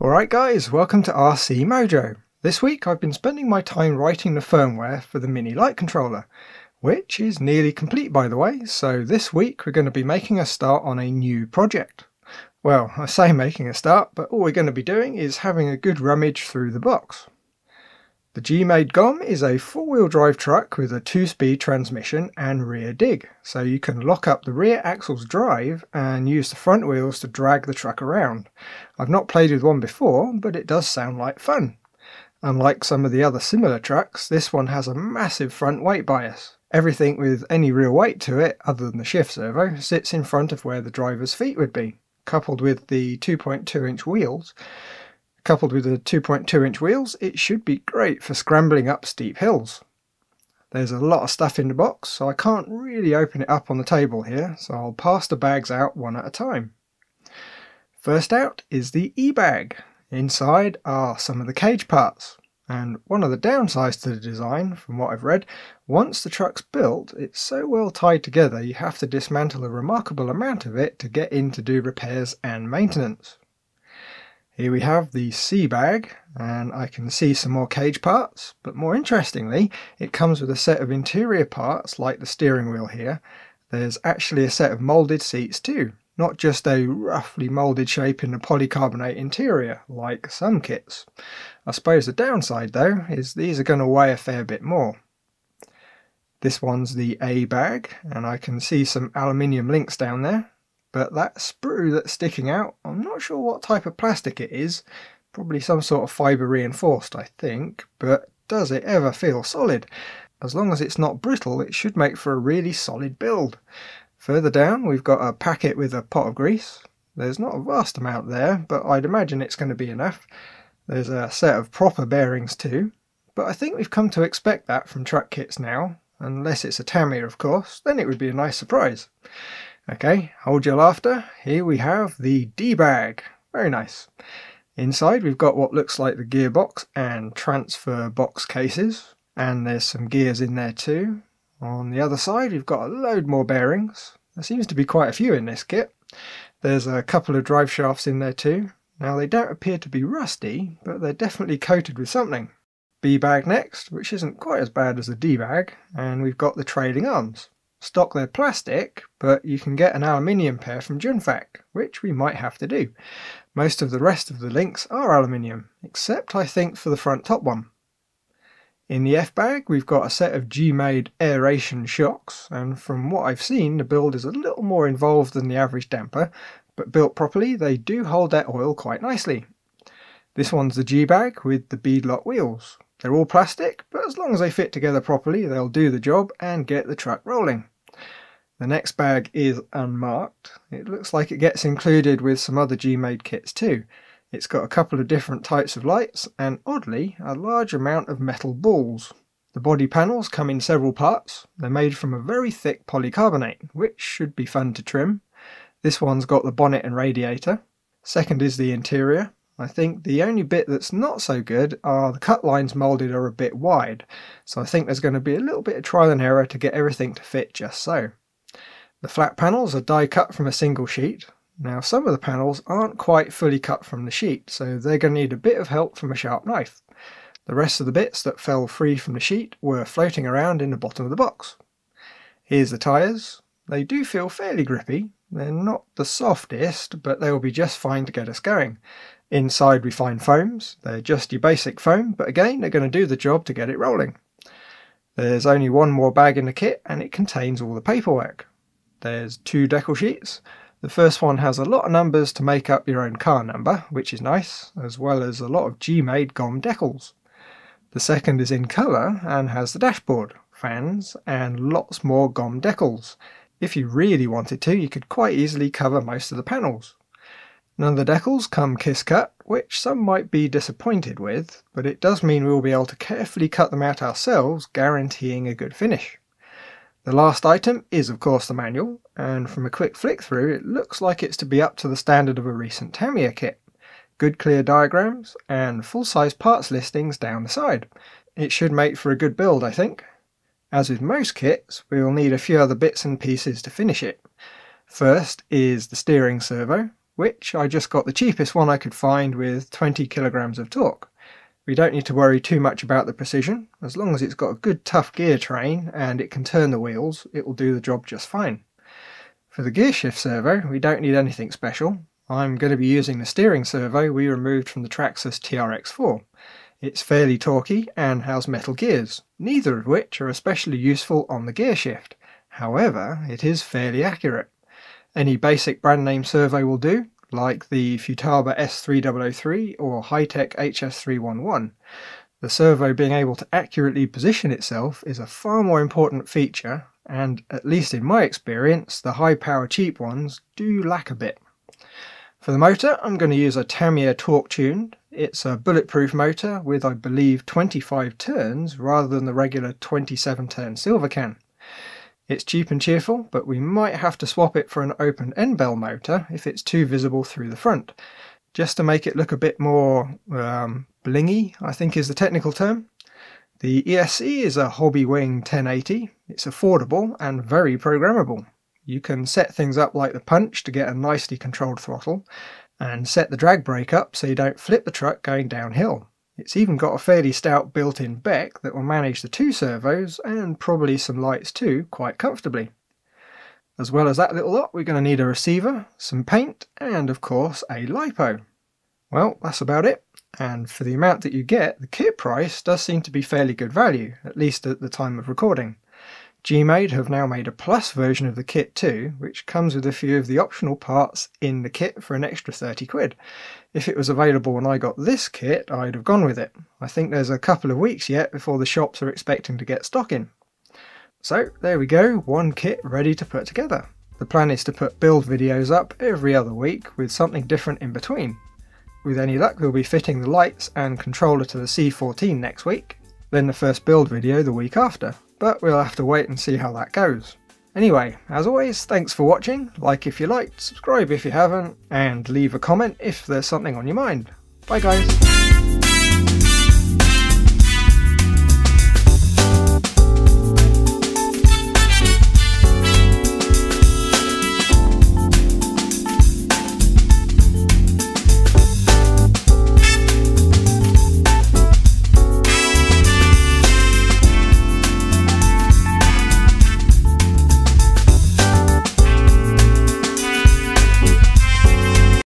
Alright guys, welcome to RC Mojo. This week I've been spending my time writing the firmware for the mini light controller, which is nearly complete by the way, so this week we're going to be making a start on a new project. Well, I say making a start, but all we're going to be doing is having a good rummage through the box. The GMade GOM is a four-wheel drive truck with a 2-speed transmission and rear dig, so you can lock up the rear axle's drive and use the front wheels to drag the truck around. I've not played with one before, but it does sound like fun. Unlike some of the other similar trucks, this one has a massive front weight bias. Everything with any real weight to it, other than the shift servo, sits in front of where the driver's feet would be. Coupled with the 2.2-inch wheels, it should be great for scrambling up steep hills. There's a lot of stuff in the box, so I can't really open it up on the table here, so I'll pass the bags out one at a time. First out is the e-bag. Inside are some of the cage parts, and one of the downsides to the design, from what I've read, once the truck's built, it's so well tied together you have to dismantle a remarkable amount of it to get in to do repairs and maintenance. Here we have the C-bag, and I can see some more cage parts, but more interestingly, it comes with a set of interior parts like the steering wheel here. There's actually a set of moulded seats too, not just a roughly moulded shape in the polycarbonate interior like some kits. I suppose the downside though is these are going to weigh a fair bit more. This one's the A-bag, and I can see some aluminium links down there. But that sprue that's sticking out, I'm not sure what type of plastic it is. Probably some sort of fibre reinforced, I think. But does it ever feel solid? As long as it's not brittle, it should make for a really solid build. Further down, we've got a packet with a pot of grease. There's not a vast amount there, but I'd imagine it's going to be enough. There's a set of proper bearings too. But I think we've come to expect that from truck kits now. Unless it's a Tamiya, of course, then it would be a nice surprise. Okay, hold your laughter. Here we have the D-bag. Very nice. Inside we've got what looks like the gearbox and transfer box cases, and there's some gears in there too. On the other side we've got a load more bearings. There seems to be quite a few in this kit. There's a couple of drive shafts in there too. Now they don't appear to be rusty, but they're definitely coated with something. B-bag next, which isn't quite as bad as the D-bag, and we've got the trailing arms. Stock they're plastic, but you can get an aluminium pair from Junfac, which we might have to do. Most of the rest of the links are aluminium, except I think for the front top one. In the F-bag we've got a set of GMade aeration shocks, and from what I've seen the build is a little more involved than the average damper, but built properly they do hold that oil quite nicely. This one's the G-bag with the beadlock wheels. They're all plastic, but as long as they fit together properly they'll do the job and get the truck rolling. The next bag is unmarked. It looks like it gets included with some other GMade kits too. It's got a couple of different types of lights and, oddly, a large amount of metal balls. The body panels come in several parts. They're made from a very thick polycarbonate, which should be fun to trim. This one's got the bonnet and radiator. Second is the interior. I think the only bit that's not so good are the cut lines moulded are a bit wide, so I think there's going to be a little bit of trial and error to get everything to fit just so. The flat panels are die cut from a single sheet. Now some of the panels aren't quite fully cut from the sheet, so they're going to need a bit of help from a sharp knife. The rest of the bits that fell free from the sheet were floating around in the bottom of the box. Here's the tyres. They do feel fairly grippy. They're not the softest, but they will be just fine to get us going. Inside we find foams. They're just your basic foam, but again they're going to do the job to get it rolling. There's only one more bag in the kit and it contains all the paperwork. There's two decal sheets. The first one has a lot of numbers to make up your own car number, which is nice, as well as a lot of GMade GOM decals. The second is in colour and has the dashboard, fans and lots more GOM decals. If you really wanted to, you could quite easily cover most of the panels. None of the decals come kiss cut, which some might be disappointed with, but it does mean we'll be able to carefully cut them out ourselves, guaranteeing a good finish. The last item is of course the manual, and from a quick flick through it looks like it's to be up to the standard of a recent Tamiya kit. Good clear diagrams and full-size parts listings down the side. It should make for a good build, I think. As with most kits, we will need a few other bits and pieces to finish it. First is the steering servo. which I just got the cheapest one I could find with 20 kilograms of torque. We don't need to worry too much about the precision. As long as it's got a good tough gear train and it can turn the wheels, it will do the job just fine. For the gear shift servo, we don't need anything special. I'm going to be using the steering servo we removed from the Traxxas TRX4. It's fairly torquey and has metal gears, neither of which are especially useful on the gear shift. However, it is fairly accurate. Any basic brand name servo will do, like the Futaba S3003 or Hi-Tech HS311. The servo being able to accurately position itself is a far more important feature, and at least in my experience, the high power cheap ones do lack a bit. For the motor, I'm going to use a Tamiya torque tuned. It's a bulletproof motor with, I believe, 25 turns rather than the regular 27 turn silver can. It's cheap and cheerful, but we might have to swap it for an open end bell motor if it's too visible through the front, just to make it look a bit more blingy, I think is the technical term. The ESC is a Hobby Wing 1080. It's affordable and very programmable. You can set things up like the punch to get a nicely controlled throttle, and set the drag brake up so you don't flip the truck going downhill. It's even got a fairly stout built-in beck that will manage the two servos, and probably some lights too, quite comfortably. As well as that little lot, we're going to need a receiver, some paint, and of course a LiPo. Well, that's about it, and for the amount that you get, the kit price does seem to be fairly good value, at least at the time of recording. GMade have now made a plus version of the kit too, which comes with a few of the optional parts in the kit for an extra 30 quid. If it was available when I got this kit, I'd have gone with it. I think there's a couple of weeks yet before the shops are expecting to get stock in. So there we go, one kit ready to put together. The plan is to put build videos up every other week with something different in between. With any luck, we'll be fitting the lights and controller to the C14 next week, then the first build video the week after. But we'll have to wait and see how that goes. Anyway, as always, thanks for watching, like if you liked, subscribe if you haven't, and leave a comment if there's something on your mind. Bye guys!